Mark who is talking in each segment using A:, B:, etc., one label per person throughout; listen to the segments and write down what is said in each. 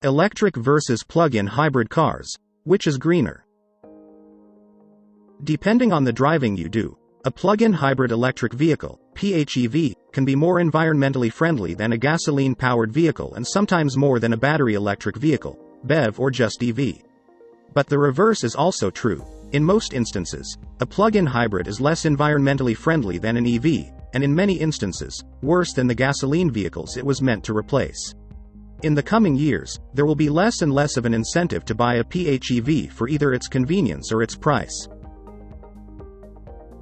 A: Electric versus plug-in hybrid cars. Which is greener? Depending on the driving you do, a plug-in hybrid electric vehicle, PHEV, can be more environmentally friendly than a gasoline-powered vehicle and sometimes more than a battery electric vehicle, BEV or just EV. But the reverse is also true. In most instances, a plug-in hybrid is less environmentally friendly than an EV, and in many instances, worse than the gasoline vehicles it was meant to replace. In the coming years, there will be less and less of an incentive to buy a PHEV for either its convenience or its price.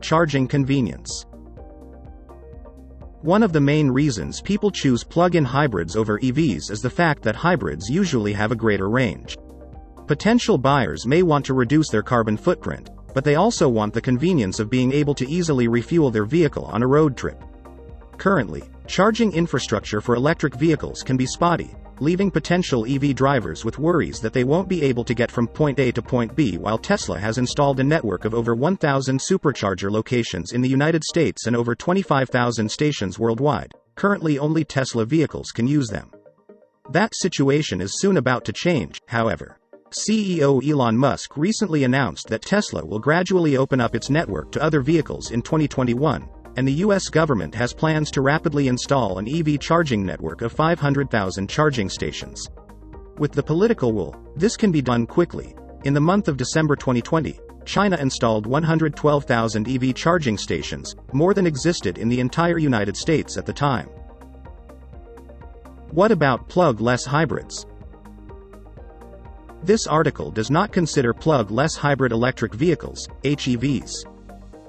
A: Charging convenience. One of the main reasons people choose plug-in hybrids over EVs is the fact that hybrids usually have a greater range. Potential buyers may want to reduce their carbon footprint, but they also want the convenience of being able to easily refuel their vehicle on a road trip. Currently, charging infrastructure for electric vehicles can be spotty, leaving potential EV drivers with worries that they won't be able to get from point A to point B, while Tesla has installed a network of over 1,000 supercharger locations in the United States and over 25,000 stations worldwide. Currently only Tesla vehicles can use them. That situation is soon about to change, however. CEO Elon Musk recently announced that Tesla will gradually open up its network to other vehicles in 2021, and the US government has plans to rapidly install an EV charging network of 500,000 charging stations. With the political will, this can be done quickly. In the month of December 2020, China installed 112,000 EV charging stations, more than existed in the entire United States at the time. What about plug-less hybrids? This article does not consider plug-less hybrid electric vehicles, HEVs.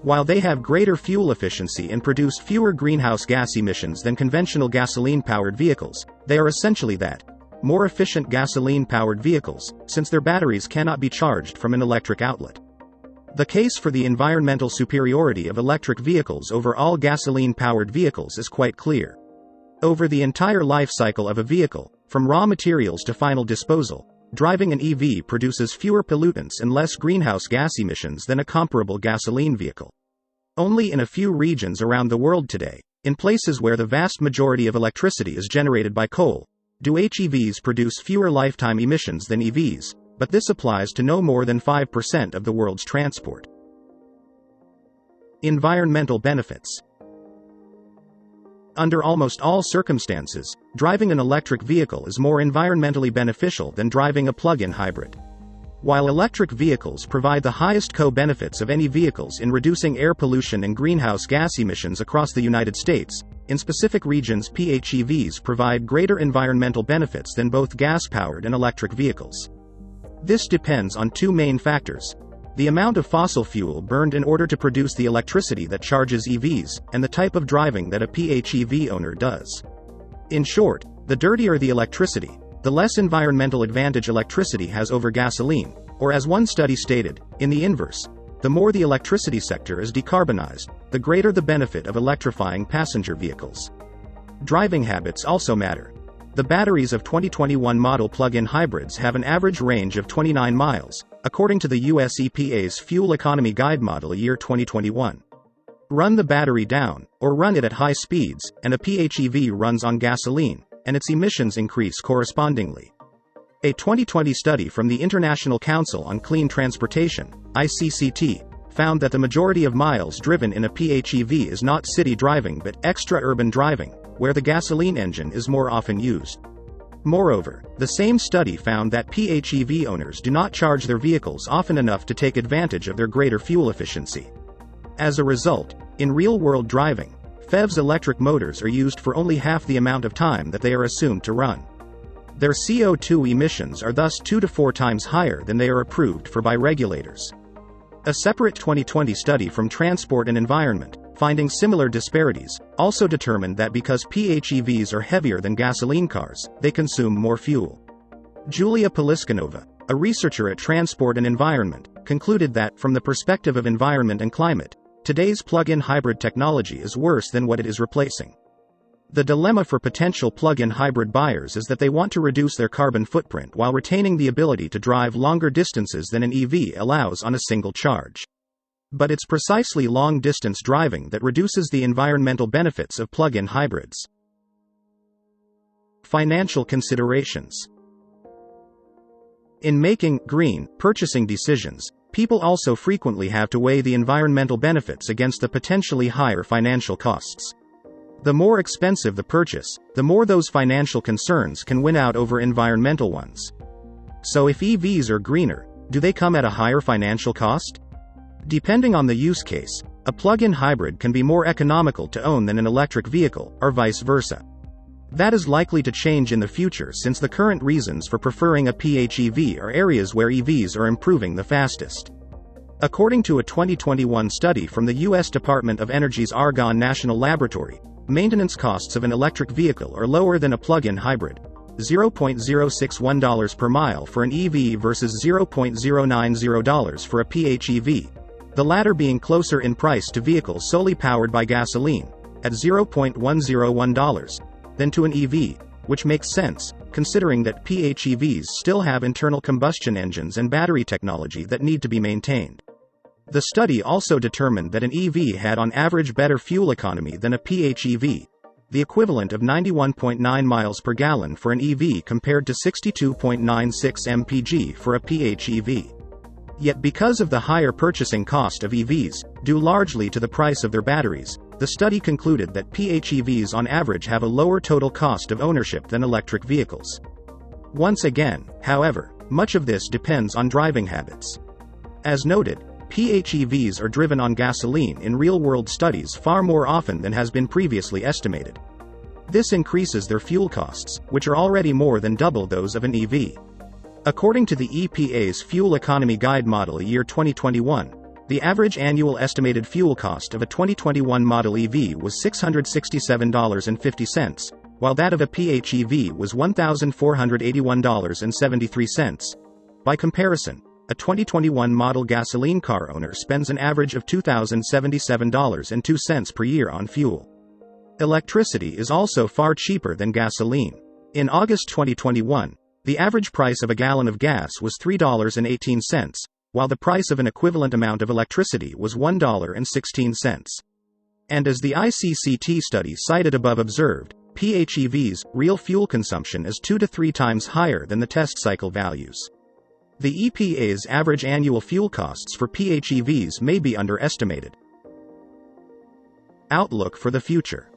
A: While they have greater fuel efficiency and produce fewer greenhouse gas emissions than conventional gasoline-powered vehicles, they are essentially more efficient gasoline-powered vehicles, since their batteries cannot be charged from an electric outlet. The case for the environmental superiority of electric vehicles over all gasoline-powered vehicles is quite clear. Over the entire life cycle of a vehicle, from raw materials to final disposal, driving an EV produces fewer pollutants and less greenhouse gas emissions than a comparable gasoline vehicle. Only in a few regions around the world today, in places where the vast majority of electricity is generated by coal, do HEVs produce fewer lifetime emissions than EVs, but this applies to no more than 5% of the world's transport. Environmental benefits. Under almost all circumstances, driving an electric vehicle is more environmentally beneficial than driving a plug-in hybrid. While electric vehicles provide the highest co-benefits of any vehicles in reducing air pollution and greenhouse gas emissions across the United States, in specific regions PHEVs provide greater environmental benefits than both gas-powered and electric vehicles. This depends on two main factors: the amount of fossil fuel burned in order to produce the electricity that charges EVs, and the type of driving that a PHEV owner does. In short, the dirtier the electricity, the less environmental advantage electricity has over gasoline, or as one study stated, in the inverse, the more the electricity sector is decarbonized, the greater the benefit of electrifying passenger vehicles. Driving habits also matter. The batteries of 2021 model plug-in hybrids have an average range of 29 miles, according to the US EPA's Fuel Economy Guide Model Year 2021. Run the battery down, or run it at high speeds, and a PHEV runs on gasoline, and its emissions increase correspondingly. A 2020 study from the International Council on Clean Transportation, ICCT, found that the majority of miles driven in a PHEV is not city driving but extra-urban driving, where the gasoline engine is more often used. Moreover, the same study found that PHEV owners do not charge their vehicles often enough to take advantage of their greater fuel efficiency. As a result, in real-world driving, PHEVs' electric motors are used for only half the amount of time that they are assumed to run. Their CO2 emissions are thus 2 to 4 times higher than they are approved for by regulators. A separate 2020 study from Transport and Environment, finding similar disparities, also determined that because PHEVs are heavier than gasoline cars, they consume more fuel. Julia Poliskanova, a researcher at Transport and Environment, concluded that, from the perspective of environment and climate, today's plug-in hybrid technology is worse than what it is replacing. The dilemma for potential plug-in hybrid buyers is that they want to reduce their carbon footprint while retaining the ability to drive longer distances than an EV allows on a single charge. But it's precisely long-distance driving that reduces the environmental benefits of plug-in hybrids. Financial considerations. In making green purchasing decisions, people also frequently have to weigh the environmental benefits against the potentially higher financial costs. The more expensive the purchase, the more those financial concerns can win out over environmental ones. So if EVs are greener, do they come at a higher financial cost? Depending on the use case, a plug-in hybrid can be more economical to own than an electric vehicle, or vice versa. That is likely to change in the future since the current reasons for preferring a PHEV are areas where EVs are improving the fastest. According to a 2021 study from the U.S. Department of Energy's Argonne National Laboratory, maintenance costs of an electric vehicle are lower than a plug-in hybrid, $0.061 per mile for an EV versus $0.090 for a PHEV, the latter being closer in price to vehicles solely powered by gasoline, at $0.101, than to an EV, which makes sense, considering that PHEVs still have internal combustion engines and battery technology that need to be maintained. The study also determined that an EV had on average better fuel economy than a PHEV, the equivalent of 91.9 miles per gallon for an EV compared to 62.96 mpg for a PHEV. Yet because of the higher purchasing cost of EVs, due largely to the price of their batteries, the study concluded that PHEVs on average have a lower total cost of ownership than electric vehicles. Once again, however, much of this depends on driving habits. As noted, PHEVs are driven on gasoline in real-world studies far more often than has been previously estimated. This increases their fuel costs, which are already more than double those of an EV. According to the EPA's Fuel Economy Guide Model Year 2021, the average annual estimated fuel cost of a 2021 model EV was $667.50, while that of a PHEV was $1,481.73. By comparison, a 2021 model gasoline car owner spends an average of $2,077.02 per year on fuel. Electricity is also far cheaper than gasoline. In August 2021, the average price of a gallon of gas was $3.18, while the price of an equivalent amount of electricity was $1.16. And as the ICCT study cited above observed, PHEVs' real fuel consumption is 2 to 3 times higher than the test cycle values. The EPA's average annual fuel costs for PHEVs may be underestimated. Outlook for the future.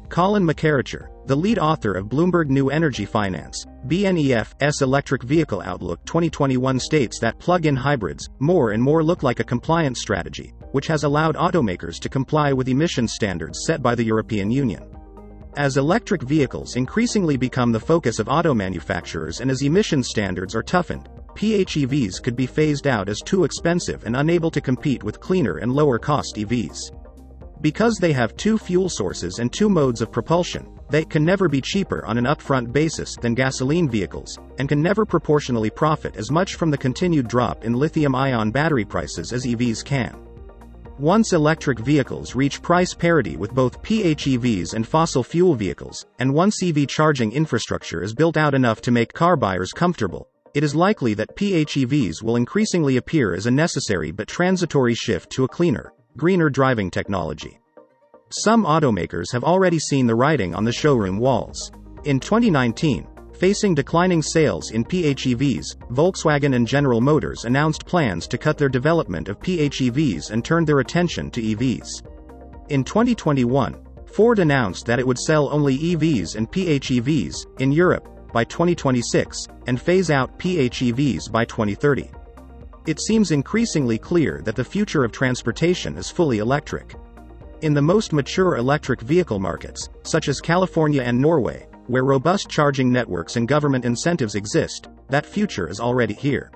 A: Colin McCarricher, the lead author of Bloomberg New Energy Finance, BNEF's Electric Vehicle Outlook 2021 states that plug-in hybrids more and more look like a compliance strategy, which has allowed automakers to comply with emissions standards set by the European Union. As electric vehicles increasingly become the focus of auto manufacturers and as emission standards are toughened, PHEVs could be phased out as too expensive and unable to compete with cleaner and lower-cost EVs. Because they have 2 fuel sources and 2 modes of propulsion, they can never be cheaper on an upfront basis than gasoline vehicles, and can never proportionally profit as much from the continued drop in lithium-ion battery prices as EVs can. Once electric vehicles reach price parity with both PHEVs and fossil fuel vehicles, and once EV charging infrastructure is built out enough to make car buyers comfortable, it is likely that PHEVs will increasingly appear as a necessary but transitory shift to a cleaner, greener driving technology. Some automakers have already seen the writing on the showroom walls. In 2019, facing declining sales in PHEVs, Volkswagen and General Motors announced plans to cut their development of PHEVs and turn their attention to EVs. In 2021, Ford announced that it would sell only EVs and PHEVs in Europe by 2026 and phase out PHEVs by 2030. It seems increasingly clear that the future of transportation is fully electric. In the most mature electric vehicle markets, such as California and Norway, where robust charging networks and government incentives exist, that future is already here.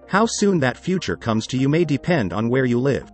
A: How soon that future comes to you may depend on where you live.